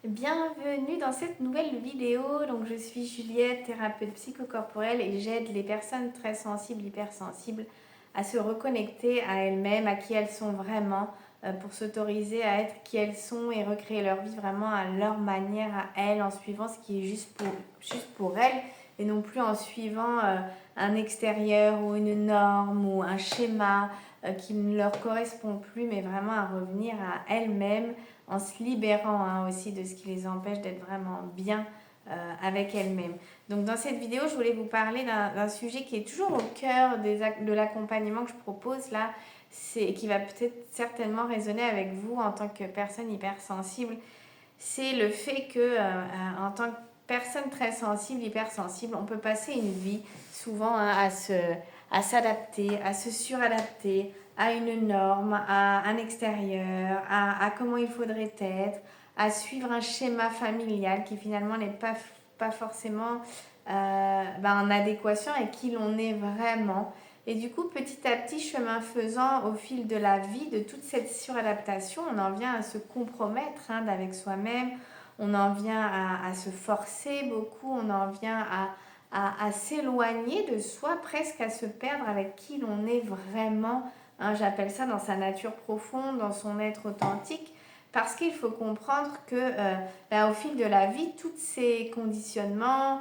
Bienvenue dans cette nouvelle vidéo. Donc je suis Juliette, thérapeute psychocorporelle et j'aide les personnes très sensibles, hypersensibles à se reconnecter à elles-mêmes, à qui elles sont vraiment, pour s'autoriser à être qui elles sont et recréer leur vie vraiment à leur manière, à elles, en suivant ce qui est juste pour elles et non plus en suivant un extérieur ou une norme ou un schéma qui ne leur correspond plus, mais vraiment à revenir à elles-mêmes en se libérant aussi de ce qui les empêche d'être vraiment bien avec elles-mêmes. Donc dans cette vidéo, je voulais vous parler d'un sujet qui est toujours au cœur de l'accompagnement que je propose là, qui va peut-être certainement résonner avec vous en tant que personne hypersensible. C'est le fait que en tant que personne très sensible, hypersensible, on peut passer une vie souvent à s'adapter, à se suradapter à une norme, à un extérieur, à comment il faudrait être, à suivre un schéma familial qui finalement n'est pas forcément en adéquation avec qui l'on est vraiment. Et du coup, petit à petit, chemin faisant, au fil de la vie, de toute cette suradaptation, on en vient à se compromettre avec soi-même, on en vient à se forcer beaucoup, on en vient à s'éloigner de soi, presque à se perdre avec qui l'on est vraiment. J'appelle ça dans sa nature profonde, dans son être authentique, parce qu'il faut comprendre que au fil de la vie, tous ces conditionnements,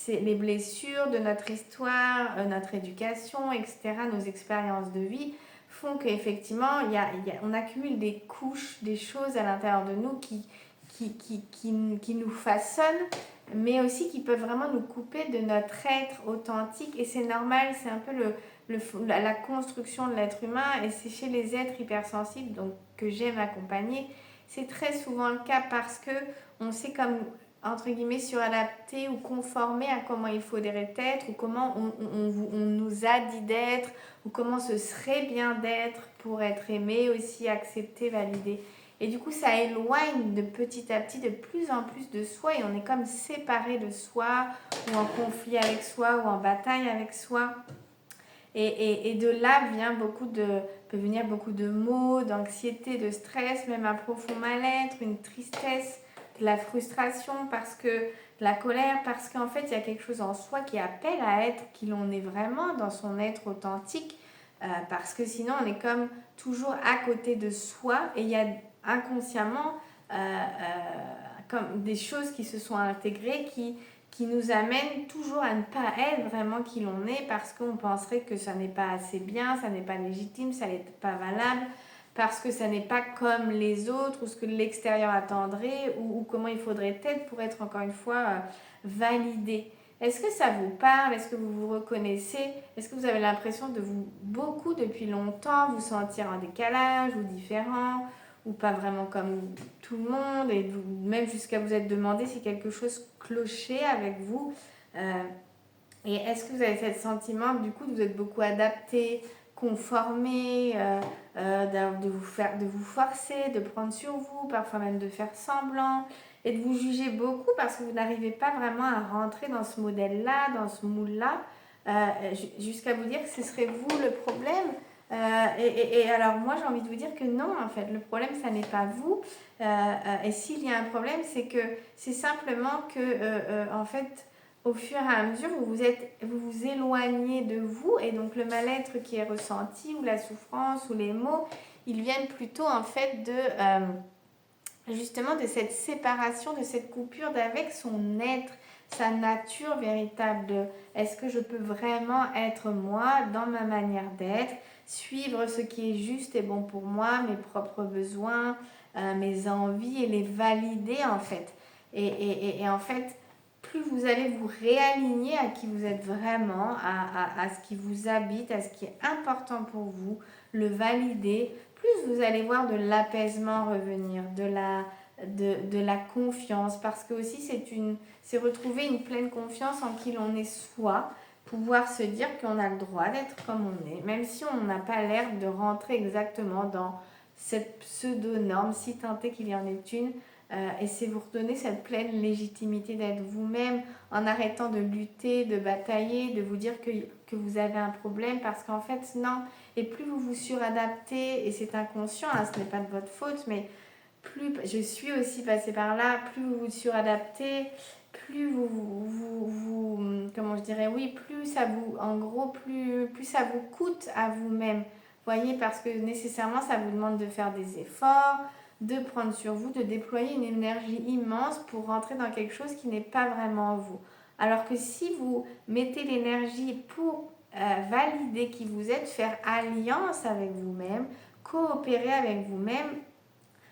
les blessures de notre histoire, notre éducation, etc., nos expériences de vie, font qu'effectivement, on accumule des couches, des choses à l'intérieur de nous qui nous façonnent, mais aussi qui peuvent vraiment nous couper de notre être authentique. Et c'est normal, c'est un peu la construction de l'être humain, et c'est chez les êtres hypersensibles donc, que j'aime accompagner. C'est très souvent le cas parce que on s'est comme entre guillemets suradapté ou conformé à comment il faudrait être ou comment on nous a dit d'être ou comment ce serait bien d'être pour être aimé, aussi accepté, validé. Et du coup, ça éloigne de petit à petit de plus en plus de soi et on est comme séparé de soi ou en conflit avec soi ou en bataille avec soi. Et de là peut venir beaucoup de maux, d'anxiété, de stress, même un profond mal-être, une tristesse, de la frustration, de la colère, parce qu'en fait, il y a quelque chose en soi qui appelle à être qui l'on est vraiment dans son être authentique, parce que sinon, on est comme toujours à côté de soi et il y a inconsciemment comme des choses qui se sont intégrées qui nous amène toujours à ne pas être vraiment qui l'on est parce qu'on penserait que ça n'est pas assez bien, ça n'est pas légitime, ça n'est pas valable, parce que ça n'est pas comme les autres ou ce que l'extérieur attendrait ou comment il faudrait être pour être encore une fois validé. Est-ce que ça vous parle? Est-ce que vous vous reconnaissez? Est-ce que vous avez l'impression de vous, beaucoup depuis longtemps, vous sentir en décalage ou différent ou pas vraiment comme tout le monde et même jusqu'à vous être demandé si quelque chose clochait avec vous et est-ce que vous avez ce sentiment que du coup vous êtes beaucoup adapté, conformé, de vous forcer, de prendre sur vous, parfois même de faire semblant et de vous juger beaucoup parce que vous n'arrivez pas vraiment à rentrer dans ce modèle-là, dans ce moule-là, jusqu'à vous dire que ce serait vous le problème. Et alors moi j'ai envie de vous dire que non, en fait le problème ça n'est pas vous, et s'il y a un problème c'est que c'est simplement que en fait au fur et à mesure vous vous éloignez de vous et donc le mal-être qui est ressenti ou la souffrance ou les maux ils viennent plutôt en fait justement de cette séparation, de cette coupure d'avec son être, sa nature véritable de est-ce que je peux vraiment être moi dans ma manière d'être, suivre ce qui est juste et bon pour moi, mes propres besoins, mes envies et les valider en fait. Et en fait, plus vous allez vous réaligner à qui vous êtes vraiment, à ce qui vous habite, à ce qui est important pour vous, le valider, plus vous allez voir de l'apaisement revenir, de la confiance, parce que aussi c'est retrouver une pleine confiance en qui l'on est soi, pouvoir se dire qu'on a le droit d'être comme on est, même si on n'a pas l'air de rentrer exactement dans cette pseudo-norme, si tant est qu'il y en ait une, et c'est vous redonner cette pleine légitimité d'être vous-même en arrêtant de lutter, de batailler, de vous dire que vous avez un problème, parce qu'en fait non, et plus vous vous suradaptez, et c'est inconscient, ce n'est pas de votre faute, mais plus je suis aussi passée par là, plus vous vous suradaptez, plus comment je dirais, oui, plus ça vous, en gros, plus ça vous coûte à vous-même. Voyez, parce que nécessairement, ça vous demande de faire des efforts, de prendre sur vous, de déployer une énergie immense pour rentrer dans quelque chose qui n'est pas vraiment vous. Alors que si vous mettez l'énergie pour valider qui vous êtes, faire alliance avec vous-même, coopérer avec vous-même,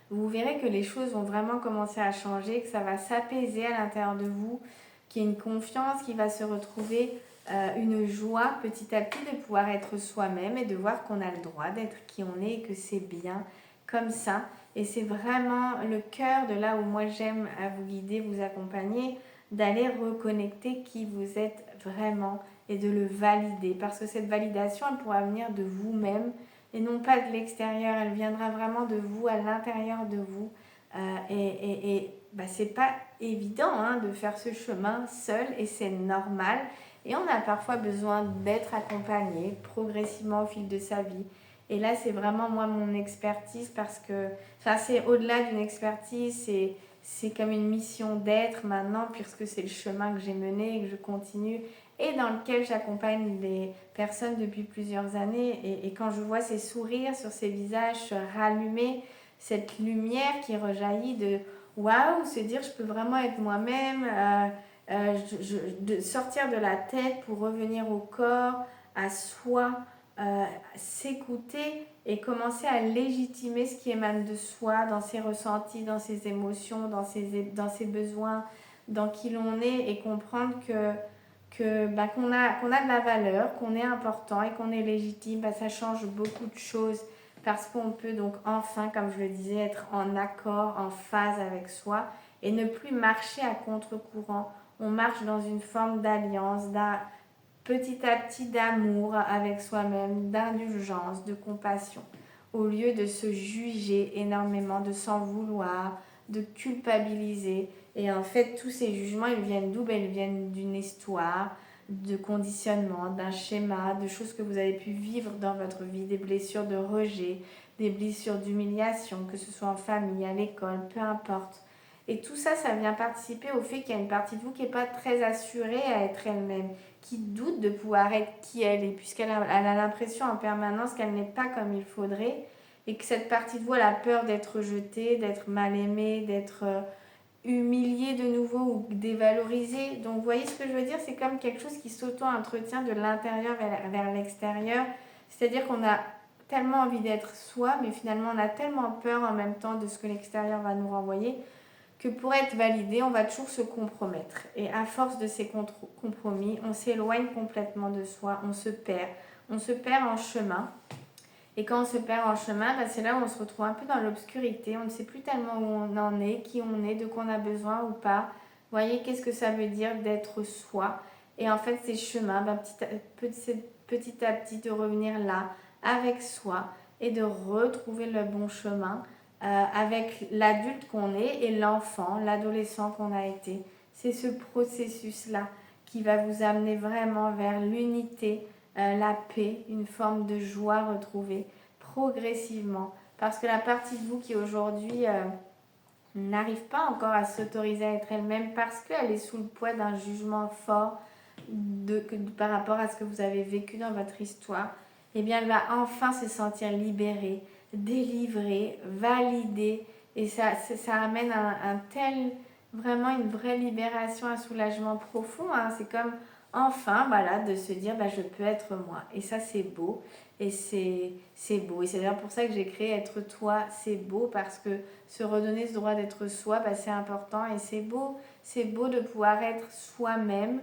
vous verrez que les choses vont vraiment commencer à changer, que ça va s'apaiser à l'intérieur de vous, qu'il y a une confiance qui va se retrouver, une joie petit à petit de pouvoir être soi-même et de voir qu'on a le droit d'être qui on est et que c'est bien comme ça. Et c'est vraiment le cœur de là où moi j'aime à vous guider, vous accompagner, d'aller reconnecter qui vous êtes vraiment et de le valider. Parce que cette validation, elle pourra venir de vous-même et non pas de l'extérieur. Elle viendra vraiment de vous, à l'intérieur de vous. C'est pas évident de faire ce chemin seul et c'est normal. Et on a parfois besoin d'être accompagné progressivement au fil de sa vie. Et là, c'est vraiment moi mon expertise parce que, c'est au-delà d'une expertise, c'est comme une mission d'être maintenant puisque c'est le chemin que j'ai mené et que je continue et dans lequel j'accompagne des personnes depuis plusieurs années. Et quand je vois ces sourires sur ces visages se rallumer, cette lumière qui rejaillit de waouh, se dire je peux vraiment être moi-même, de sortir de la tête pour revenir au corps, à soi, s'écouter et commencer à légitimer ce qui émane de soi, dans ses ressentis, dans ses émotions, dans ses besoins, dans qui l'on est et comprendre qu'on a de la valeur, qu'on est important et qu'on est légitime, ça change beaucoup de choses parce qu'on peut donc enfin, comme je le disais, être en accord, en phase avec soi et ne plus marcher à contre-courant. On marche dans une forme d'alliance, petit à petit d'amour avec soi-même, d'indulgence, de compassion, au lieu de se juger énormément, de s'en vouloir, de culpabiliser. Et en fait, tous ces jugements, ils viennent d'où? Ils viennent d'une histoire, de conditionnement, d'un schéma, de choses que vous avez pu vivre dans votre vie, des blessures de rejet, des blessures d'humiliation, que ce soit en famille, à l'école, peu importe. Et tout ça, ça vient participer au fait qu'il y a une partie de vous qui n'est pas très assurée à être elle-même, qui doute de pouvoir être qui elle est, puisqu'elle a l'impression en permanence qu'elle n'est pas comme il faudrait, et que cette partie de vous, elle a peur d'être rejetée, d'être mal aimée, d'être humiliée de nouveau ou dévalorisée. Donc vous voyez ce que je veux dire, c'est comme quelque chose qui s'auto-entretient de l'intérieur vers l'extérieur, c'est-à-dire qu'on a tellement envie d'être soi, mais finalement on a tellement peur en même temps de ce que l'extérieur va nous renvoyer, que pour être validé, on va toujours se compromettre. Et à force de ces compromis, on s'éloigne complètement de soi, on se perd. On se perd en chemin. Et quand on se perd en chemin, c'est là où on se retrouve un peu dans l'obscurité. On ne sait plus tellement où on en est, qui on est, de quoi on a besoin ou pas. Vous voyez, qu'est-ce que ça veut dire d'être soi? Et en fait, ces chemins, petit à petit, de revenir là, avec soi, et de retrouver le bon chemin avec l'adulte qu'on est et l'enfant, l'adolescent qu'on a été. C'est ce processus-là qui va vous amener vraiment vers l'unité, la paix, une forme de joie retrouvée progressivement. Parce que la partie de vous qui aujourd'hui n'arrive pas encore à s'autoriser à être elle-même parce qu'elle est sous le poids d'un jugement fort par rapport à ce que vous avez vécu dans votre histoire, eh bien elle va enfin se sentir libérée, délivrée, validée. Et ça amène vraiment une vraie libération, un soulagement profond. C'est comme enfin, voilà, de se dire, je peux être moi. Et ça, c'est beau. Et c'est beau. Et c'est d'ailleurs pour ça que j'ai créé Être Toi, c'est beau, parce que se redonner ce droit d'être soi, c'est important et c'est beau. C'est beau de pouvoir être soi-même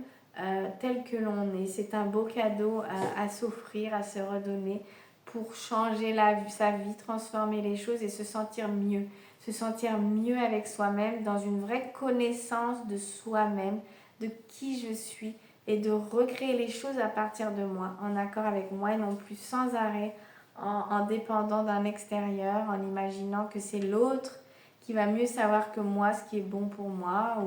tel que l'on est. C'est un beau cadeau à s'offrir, à se redonner pour changer sa vie, transformer les choses et se sentir mieux. Se sentir mieux avec soi-même, dans une vraie connaissance de soi-même, de qui je suis, et de recréer les choses à partir de moi, en accord avec moi et non plus sans arrêt, en dépendant d'un extérieur, en imaginant que c'est l'autre qui va mieux savoir que moi ce qui est bon pour moi,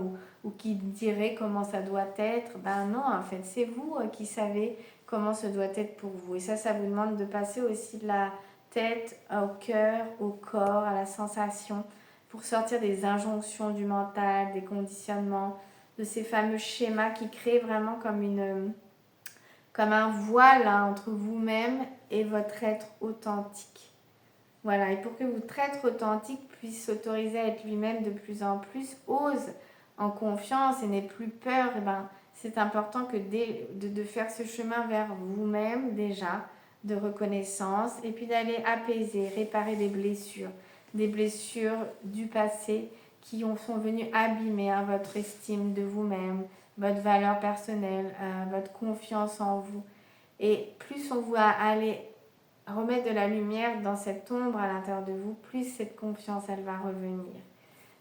ou qui dirait comment ça doit être. Non, en fait, c'est vous qui savez comment ça doit être pour vous. Et ça vous demande de passer aussi de la tête au cœur, au corps, à la sensation, pour sortir des injonctions du mental, des conditionnements, de ces fameux schémas qui créent vraiment comme un voile hein, entre vous-même et votre être authentique. Voilà, et pour que votre être authentique puisse s'autoriser à être lui-même de plus en plus, ose en confiance et n'ait plus peur, et ben, c'est important que de faire ce chemin vers vous-même déjà, de reconnaissance, et puis d'aller apaiser, réparer des blessures du passé qui sont venues abîmer hein, votre estime de vous-même, votre valeur personnelle, votre confiance en vous. Et plus on va aller remettre de la lumière dans cette ombre à l'intérieur de vous, plus cette confiance, elle va revenir.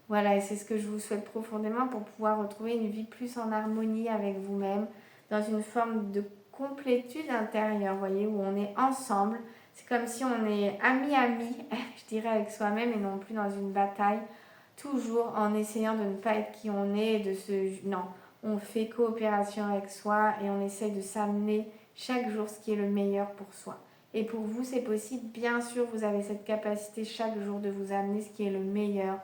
Voilà, et c'est ce que je vous souhaite profondément pour pouvoir retrouver une vie plus en harmonie avec vous-même, dans une forme de complétude intérieure, vous voyez, où on est ensemble. C'est comme si on est ami-ami, je dirais, avec soi-même et non plus dans une bataille, toujours en essayant de ne pas être qui on est, Non, on fait coopération avec soi et on essaye de s'amener chaque jour ce qui est le meilleur pour soi. Et pour vous, c'est possible. Bien sûr, vous avez cette capacité chaque jour de vous amener ce qui est le meilleur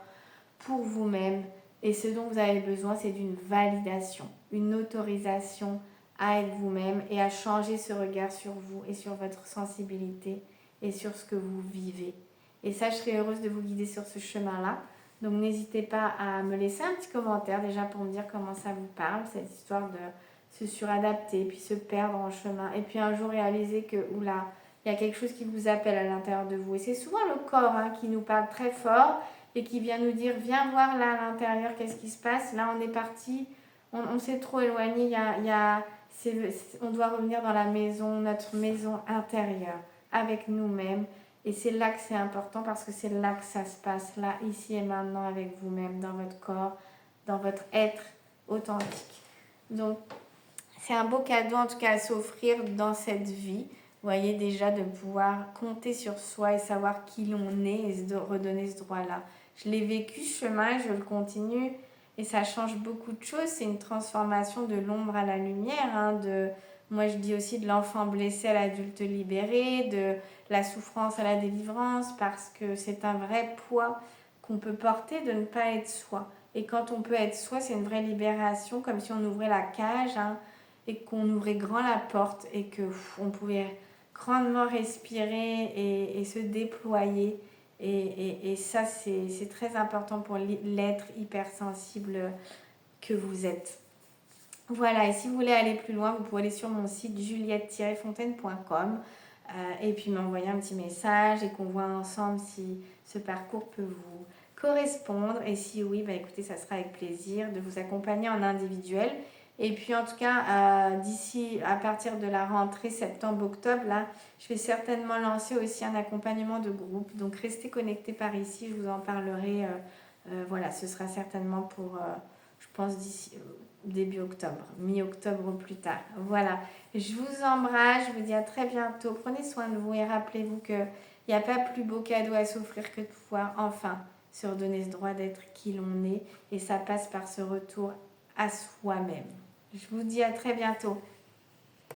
pour vous-même. Et ce dont vous avez besoin, c'est d'une validation, une autorisation à être vous-même et à changer ce regard sur vous et sur votre sensibilité et sur ce que vous vivez. Et ça, je serais heureuse de vous guider sur ce chemin-là. Donc n'hésitez pas à me laisser un petit commentaire déjà pour me dire comment ça vous parle, cette histoire de se suradapter, puis se perdre en chemin, et puis un jour réaliser que, oula, il y a quelque chose qui vous appelle à l'intérieur de vous. Et c'est souvent le corps hein, qui nous parle très fort et qui vient nous dire, viens voir là à l'intérieur, qu'est-ce qui se passe. Là, on est parti, on s'est trop éloigné, on doit revenir dans la maison, notre maison intérieure, avec nous-mêmes. Et c'est là que c'est important parce que c'est là que ça se passe, là, ici et maintenant, avec vous-même, dans votre corps, dans votre être authentique. Donc, c'est un beau cadeau en tout cas à s'offrir dans cette vie. Vous voyez déjà de pouvoir compter sur soi et savoir qui l'on est et de redonner ce droit-là. Je l'ai vécu ce chemin, je le continue et ça change beaucoup de choses. C'est une transformation de l'ombre à la lumière. Hein, moi je dis aussi de l'enfant blessé à l'adulte libéré, de la souffrance à la délivrance parce que c'est un vrai poids qu'on peut porter de ne pas être soi. Et quand on peut être soi, c'est une vraie libération, comme si on ouvrait la cage hein, et qu'on ouvrait grand la porte et qu'on pouvait grandement respirer et se déployer. Et ça, c'est très important pour l'être hypersensible que vous êtes. Voilà, et si vous voulez aller plus loin, vous pouvez aller sur mon site juliette-fontaine.com et puis m'envoyer un petit message et qu'on voit ensemble si ce parcours peut vous correspondre. Et si oui, bah écoutez, ça sera avec plaisir de vous accompagner en individuel. Et puis en tout cas, d'ici à partir de la rentrée septembre-octobre, là, je vais certainement lancer aussi un accompagnement de groupe. Donc restez connectés par ici, je vous en parlerai. Voilà, ce sera certainement pour, je pense, d'ici début octobre, mi-octobre ou plus tard. Voilà, je vous embrasse, je vous dis à très bientôt. Prenez soin de vous et rappelez-vous qu'il n'y a pas plus beau cadeau à s'offrir que de pouvoir enfin se redonner ce droit d'être qui l'on est. Et ça passe par ce retour à soi-même. Je vous dis à très bientôt.